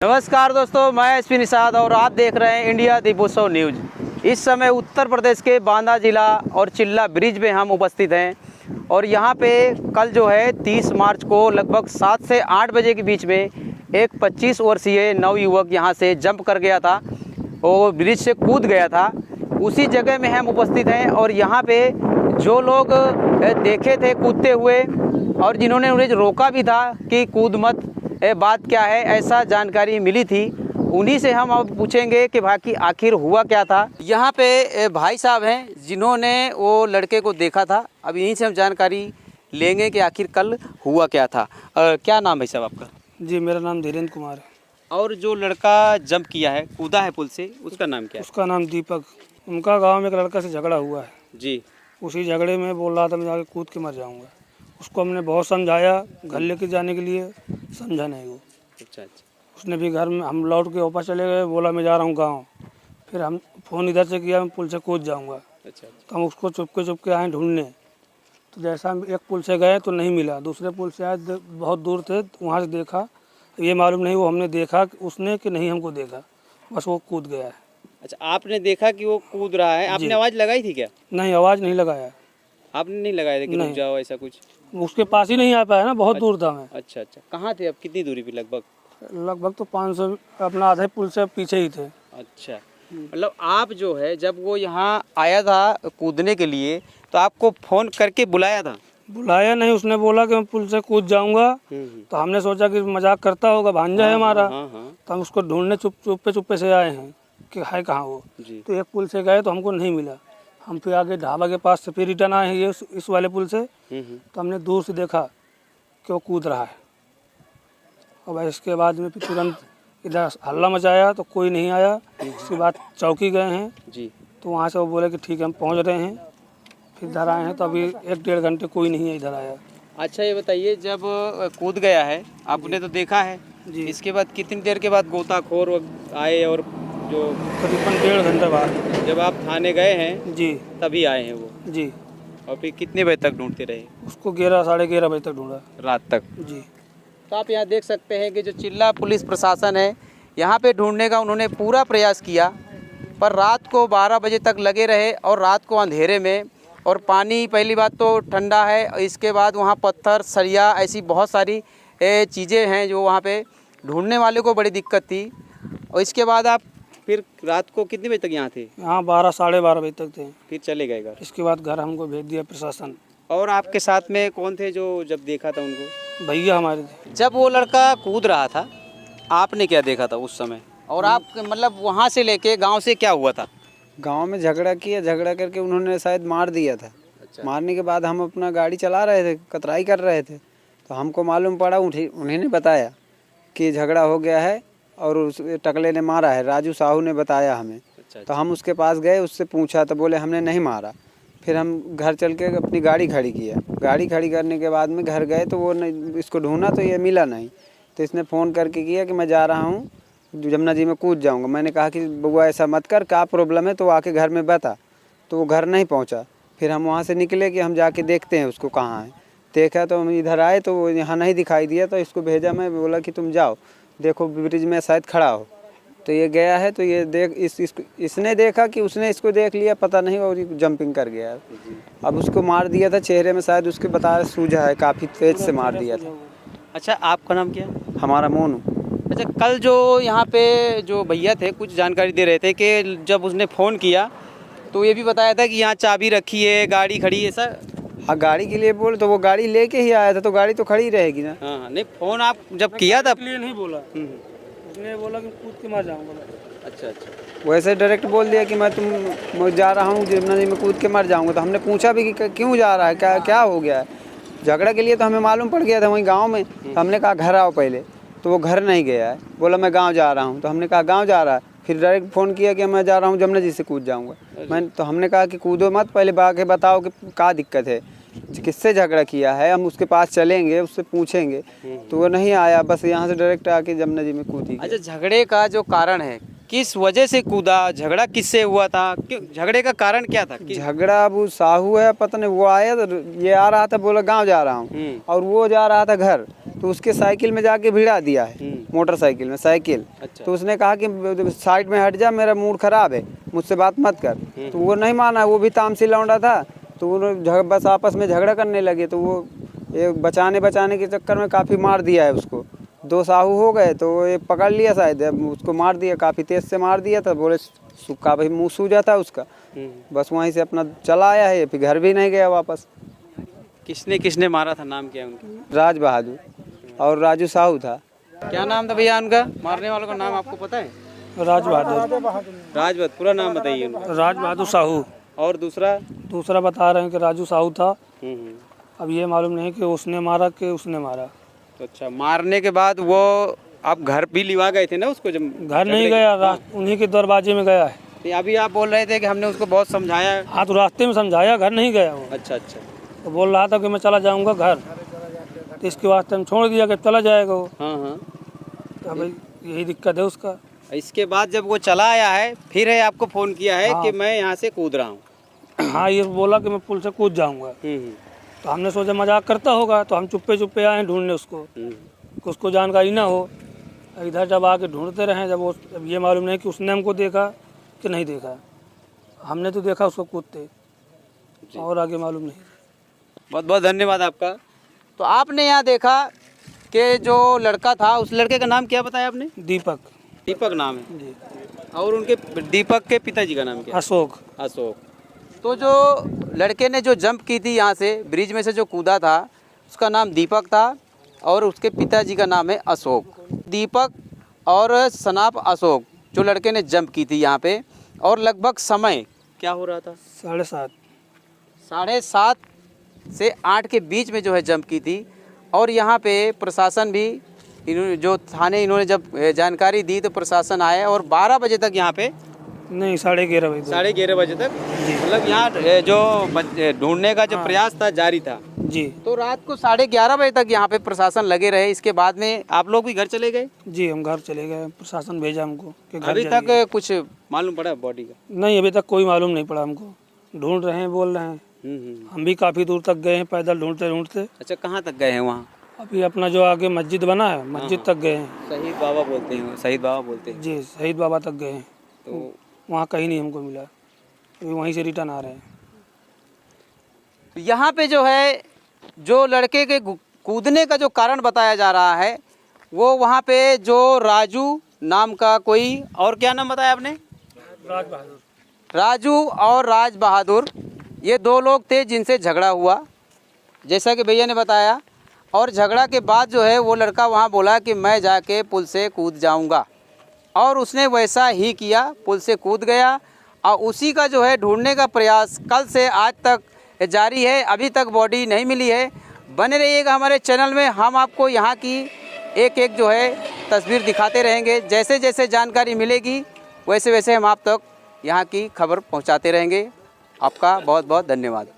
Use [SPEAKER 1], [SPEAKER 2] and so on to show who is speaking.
[SPEAKER 1] नमस्कार दोस्तों, मैं एसपी निषाद और आप देख रहे हैं इंडिया दीपोत्सव न्यूज़। इस समय उत्तर प्रदेश के बांदा जिला और चिल्ला ब्रिज में हम उपस्थित हैं और यहाँ पे कल जो है 30 मार्च को लगभग 7 से 8 बजे के बीच में एक 25 वर्षीय नवयुवक यहाँ से जंप कर गया था, वो ब्रिज से कूद गया था। उसी जगह में हम उपस्थित हैं और यहाँ पे जो लोग देखे थे कूदते हुए और जिन्होंने उन्हें रोका भी था कि कूद मत, बात क्या है, ऐसा जानकारी मिली थी, उन्हीं से हम अब पूछेंगे कि भाई आखिर हुआ क्या था। यहाँ पे भाई साहब हैं जिन्होंने वो लड़के को देखा था। अब यहीं से हम जानकारी लेंगे कि आखिर कल हुआ क्या था। क्या नाम है साहब आपका?
[SPEAKER 2] जी, मेरा नाम धीरेन्द्र कुमार है।
[SPEAKER 1] और जो लड़का जंप किया है, कूदा है पुल से, उसका नाम क्या है?
[SPEAKER 2] उसका नाम दीपक। उनका गांव में एक लड़का से झगड़ा हुआ है
[SPEAKER 1] जी।
[SPEAKER 2] उसी झगड़े में बोल रहा था मैं जाके कूद के मर जाऊंगा। उसको हमने बहुत समझाया घर लेके जाने के लिए, समझा नहीं वो।
[SPEAKER 1] अच्छा।
[SPEAKER 2] उसने भी घर में, हम लौट के वापस चले गए, बोला मैं जा रहा हूँ गाँव। फिर हम फ़ोन इधर से किया, मैं पुल से कूद जाऊँगा।
[SPEAKER 1] अच्छा।
[SPEAKER 2] तो हम उसको चुपके आए ढूंढने। तो जैसा हम एक पुल से गए तो नहीं मिला, दूसरे पुल से आए, बहुत दूर थे, वहाँ से देखा। ये मालूम नहीं वो हमने देखा उसने कि नहीं हमको देखा, बस वो कूद गया है।
[SPEAKER 1] अच्छा, आपने देखा कि वो कूद रहा है, आपने आवाज़ लगाई थी क्या?
[SPEAKER 2] नहीं, आवाज़ नहीं लगाया।
[SPEAKER 1] आपने नहीं लगाया था कि रुक जाओ ऐसा कुछ?
[SPEAKER 2] उसके पास ही नहीं आ पाया ना, बहुत दूर था मैं।
[SPEAKER 1] अच्छा। कहाँ थे आप, कितनी दूरी पे लगभग?
[SPEAKER 2] लगभग तो 500 अपना आधे पुल से पीछे ही थे।
[SPEAKER 1] अच्छा, मतलब आप जो है जब वो यहाँ आया था कूदने के लिए तो आपको फ़ोन करके बुलाया था?
[SPEAKER 2] बुलाया नहीं, उसने बोला कि मैं पुल से कूद जाऊंगा। तो हमने सोचा कि मजाक करता होगा, भांजा है हमारा। तो हम उसको ढूंढने चुप्पे से आए हैं कि है कहाँ वो। तो एक पुल से गए तो हमको नहीं मिला। हम फिर आगे ढाबा के पास से फिर रिटर्न आए हैं ये इस वाले पुल से। तो हमने दूर से देखा कि वो कूद रहा है। और इसके बाद में फिर तुरंत इधर हल्ला मचाया तो कोई नहीं आया। उसके बाद चौकी गए हैं
[SPEAKER 1] जी।
[SPEAKER 2] तो वहाँ से वो बोले कि ठीक है हम पहुँच रहे हैं। फिर इधर आए हैं तो अभी 1-1.5 घंटे कोई नहीं है इधर आया।
[SPEAKER 1] अच्छा, ये बताइए, जब कूद गया है आपने तो देखा है
[SPEAKER 2] जी।
[SPEAKER 1] इसके बाद कितनी देर के बाद गोताखोर आए? और जो
[SPEAKER 2] करीबन 1.5 घंटे बाद
[SPEAKER 1] जब आप थाने गए हैं
[SPEAKER 2] जी
[SPEAKER 1] तभी आए हैं वो?
[SPEAKER 2] जी।
[SPEAKER 1] और फिर कितने बजे तक ढूंढते रहे?
[SPEAKER 2] उसको 11-11:30 बजे तक ढूंढा,
[SPEAKER 1] रात तक?
[SPEAKER 2] जी।
[SPEAKER 1] तो आप यहाँ देख सकते हैं कि जो चिल्ला पुलिस प्रशासन है यहाँ पे ढूंढने का उन्होंने पूरा प्रयास किया, पर रात को 12 बजे तक लगे रहे और रात को अंधेरे में। और पानी पहली बात तो ठंडा है, इसके बाद वहाँ पत्थर, सरिया, ऐसी बहुत सारी चीज़ें हैं जो वहाँ पे ढूंढने वाले को बड़ी दिक्कत थी। और इसके बाद आप फिर रात को कितने बजे तक यहाँ थे?
[SPEAKER 2] यहाँ 12-12:30 बजे तक थे।
[SPEAKER 1] फिर चले गए घर?
[SPEAKER 2] इसके बाद घर हमको भेज दिया प्रशासन।
[SPEAKER 1] और आपके साथ में कौन थे जो जब देखा था उनको?
[SPEAKER 2] भैया हमारे थे।
[SPEAKER 1] जब वो लड़का कूद रहा था आपने क्या देखा था उस समय? और आप मतलब वहाँ से लेके गांव से क्या हुआ था?
[SPEAKER 3] गांव में झगड़ा किया, झगड़ा करके उन्होंने शायद मार दिया था।
[SPEAKER 1] अच्छा।
[SPEAKER 3] मारने के बाद हम अपना गाड़ी चला रहे थे, कतराई कर रहे थे, तो हमको मालूम पड़ा, उन्हीं ने बताया कि झगड़ा हो गया है और उस टकले ने मारा है। राजू साहू ने बताया हमें।
[SPEAKER 1] अच्छा।
[SPEAKER 3] तो हम उसके पास गए, उससे पूछा तो बोले हमने नहीं मारा। फिर हम घर चल के अपनी गाड़ी खड़ी किया। गाड़ी खड़ी करने के बाद में घर गए तो वो इसको ढूंढा तो ये मिला नहीं। तो इसने फ़ोन करके किया कि मैं जा रहा हूँ जमुना जी में कूद जाऊंगा। मैंने कहा कि बउआ ऐसा मत कर, क्या प्रॉब्लम है तो आके घर में बता। तो वो घर नहीं पहुंचा। फिर हम वहाँ से निकले कि हम जाके देखते हैं उसको कहाँ है। देखा तो हम इधर आए तो वो यहाँ नहीं दिखाई दिया, तो इसको भेजा, मैं बोला कि तुम जाओ देखो ब्रिज में शायद खड़ा हो। तो ये गया है तो ये देख इसने देखा कि उसने इसको देख लिया, पता नहीं, और जंपिंग कर गया। अब उसको मार दिया था चेहरे में, शायद उसके बता सूझा है, काफ़ी तेज से मार दिया था।
[SPEAKER 1] अच्छा, आपका नाम क्या?
[SPEAKER 3] हमारा मोनू।
[SPEAKER 1] अच्छा, कल जो यहाँ पे जो भैया थे कुछ जानकारी दे रहे थे कि जब उसने फ़ोन किया तो ये भी बताया था कि यहाँ चाबी रखी है, गाड़ी खड़ी है सर।
[SPEAKER 3] हाँ, गाड़ी के लिए बोले तो वो गाड़ी लेके ही आया था, तो गाड़ी तो खड़ी रहेगी ना।
[SPEAKER 1] हाँ, नहीं, फ़ोन आप जब किया था
[SPEAKER 2] इसलिए नहीं बोला, उसने बोला कि कूद के मर जाऊंगा।
[SPEAKER 1] अच्छा।
[SPEAKER 3] वैसे डायरेक्ट बोल दिया कि मैं जा रहा हूँ जमुना जी में कूद के मर जाऊँगा। तो हमने पूछा भी कि क्यों जा रहा है, क्या हो गया है। झगड़ा के लिए तो हमें मालूम पड़ गया था वहीं गाँव में। तो हमने कहा घर आओ पहले, तो वो घर नहीं गया है, बोला मैं गाँव जा रहा हूँ। तो हमने कहा गाँव जा रहा है, फिर डायरेक्ट फ़ोन किया कि मैं जा रहा हूँ जमुना जी से कूद जाऊँगा। तो हमने कहा कि कूदो मत, पहले बाके बताओ कि क्या दिक्कत है, किससे झगड़ा किया है, हम उसके पास चलेंगे, उससे पूछेंगे। तो वो नहीं आया, बस यहाँ से डायरेक्ट आके जमुना जी में कूदी।
[SPEAKER 1] अच्छा, झगड़े का जो कारण है, किस वजह से कूदा, झगड़ा किससे हुआ था, क्यों झगड़े का कारण क्या था?
[SPEAKER 3] झगड़ा अब साहू है, पता नहीं, वो आया तो ये आ रहा था, बोला गाँव जा रहा हूँ, और वो जा रहा था घर, तो उसके साइकिल में जाके भिड़ा दिया है। मोटरसाइकिल में साइकिल।
[SPEAKER 1] अच्छा।
[SPEAKER 3] तो उसने कहा कि साइड में हट जा, मेरा मूड खराब है, मुझसे बात मत कर। तो वो नहीं माना, वो भी तामसी लौंडा था। तो वो बस आपस में झगड़ा करने लगे। तो वो ये बचाने के चक्कर में काफ़ी मार दिया है उसको। 2 साहू हो गए तो वो एक पकड़ लिया शायद, उसको मार दिया, काफ़ी तेज़ से मार दिया था। बोले सूखा भाई मुँह सूजा था उसका। बस वहीं से अपना चला आया है, फिर घर भी नहीं गया वापस।
[SPEAKER 1] किसने किसने मारा था, नाम क्या है उनका?
[SPEAKER 3] राज बहादुर और राजू साहू था।
[SPEAKER 1] क्या नाम था भैया उनका, मारने वालों का नाम आपको पता है?
[SPEAKER 2] राज बहादुर।
[SPEAKER 1] राज बहादुर, पूरा नाम बताइए उनका।
[SPEAKER 2] राज बहादुर साहू।
[SPEAKER 1] और दूसरा?
[SPEAKER 2] दूसरा बता रहे हैं कि राजू साहू था।
[SPEAKER 1] हम्म।
[SPEAKER 2] अब ये मालूम नहीं कि उसने मारा कि उसने मारा।
[SPEAKER 1] तो अच्छा, मारने के बाद वो आप घर भी लिवा गए थे ना उसको? जब
[SPEAKER 2] घर नहीं गया, उन्हीं के दरवाजे में गया है।
[SPEAKER 1] तो अभी आप बोल रहे थे कि हमने उसको बहुत समझाया है।
[SPEAKER 2] हाँ, तो रास्ते में समझाया, घर नहीं गया वो।
[SPEAKER 1] अच्छा अच्छा।
[SPEAKER 2] तो बोल रहा था कि मैं चला जाऊंगा घर, तो इसके वास्ते हम छोड़ दिया कि चला जाएगा वो।
[SPEAKER 1] हाँ हाँ।
[SPEAKER 2] तो भाई यही दिक्कत है उसका।
[SPEAKER 1] इसके बाद जब वो चला आया है, फिर है आपको फ़ोन किया है
[SPEAKER 2] हाँ।
[SPEAKER 1] कि मैं यहाँ से कूद रहा हूँ।
[SPEAKER 2] हाँ, ये बोला कि मैं पुल से कूद जाऊंगा। तो हमने सोचा मजाक करता होगा, तो हम चुप्पे चुप्पे आए ढूंढने उसको, कि उसको जानकारी ना हो। इधर जब आके ढूंढते रहे, जब ये मालूम नहीं कि उसने हमको देखा कि नहीं देखा। हमने तो देखा उसको कूदते, और आगे मालूम नहीं।
[SPEAKER 1] बहुत बहुत धन्यवाद आपका। तो आपने यहाँ देखा कि जो लड़का था, उस लड़के का नाम क्या बताया आपने?
[SPEAKER 2] दीपक।
[SPEAKER 1] दीपक नाम है
[SPEAKER 2] जी।
[SPEAKER 1] और उनके दीपक के पिताजी का नाम क्या है?
[SPEAKER 2] अशोक।
[SPEAKER 1] अशोक। तो जो लड़के ने जो जंप की थी यहाँ से, ब्रिज में से जो कूदा था, उसका नाम दीपक था और उसके पिताजी का नाम है अशोक। दीपक और सनाप अशोक, जो लड़के ने जंप की थी यहाँ पे, और लगभग समय क्या हो रहा था?
[SPEAKER 2] 7:30।
[SPEAKER 1] 7:30 से 8 के बीच में जो है जंप की थी। और यहाँ पे प्रशासन भी, जो थाने इन्होंने जब जानकारी दी तो प्रशासन आया और 12 बजे तक यहाँ पे,
[SPEAKER 2] नहीं 11:30 बजे।
[SPEAKER 1] 11:30 बजे तक मतलब यहाँ जो ढूंढने का जो प्रयास था जारी था।
[SPEAKER 2] जी।
[SPEAKER 1] तो रात को 11:30 बजे तक यहाँ पे प्रशासन लगे रहे। इसके बाद में आप लोग भी घर चले गए?
[SPEAKER 2] जी, हम घर चले गए, प्रशासन भेजा हमको कि घर
[SPEAKER 1] अभी
[SPEAKER 2] जाइए।
[SPEAKER 1] तक कुछ मालूम पड़ा बॉडी का?
[SPEAKER 2] नहीं, अभी तक कोई मालूम नहीं पड़ा हमको। ढूंढ रहे हैं, बोल रहे हैं। हम भी काफ़ी दूर तक गए हैं पैदल ढूंढते ढूंढते।
[SPEAKER 1] अच्छा, कहाँ तक गए हैं वहाँ?
[SPEAKER 2] अभी अपना जो आगे मस्जिद बना है, मस्जिद तक गए हैं।
[SPEAKER 1] शहीद बाबा बोलते हैं, शहीद बाबा बोलते हैं।
[SPEAKER 2] जी, शहीद बाबा तक गए हैं।
[SPEAKER 1] तो
[SPEAKER 2] वहाँ कहीं नहीं हमको मिला, अभी वहीं से रिटर्न आ रहे हैं।
[SPEAKER 1] यहाँ पे जो है, जो लड़के के कूदने का जो कारण बताया जा रहा है, वो वहाँ पे जो राजू नाम का कोई, और क्या नाम बताया आपने?
[SPEAKER 2] राज बहादुर।
[SPEAKER 1] राजू और राज बहादुर, ये 2 लोग थे जिनसे झगड़ा हुआ, जैसा कि भैया ने बताया। और झगड़ा के बाद जो है वो लड़का वहाँ बोला कि मैं जाके पुल से कूद जाऊँगा, और उसने वैसा ही किया, पुल से कूद गया। और उसी का जो है ढूंढने का प्रयास कल से आज तक जारी है। अभी तक बॉडी नहीं मिली है। बने रहिएगा हमारे चैनल में, हम आपको यहाँ की एक एक जो है तस्वीर दिखाते रहेंगे। जैसे जैसे जानकारी मिलेगी वैसे वैसे हम आप तक यहाँ की खबर पहुँचाते रहेंगे। आपका बहुत बहुत धन्यवाद।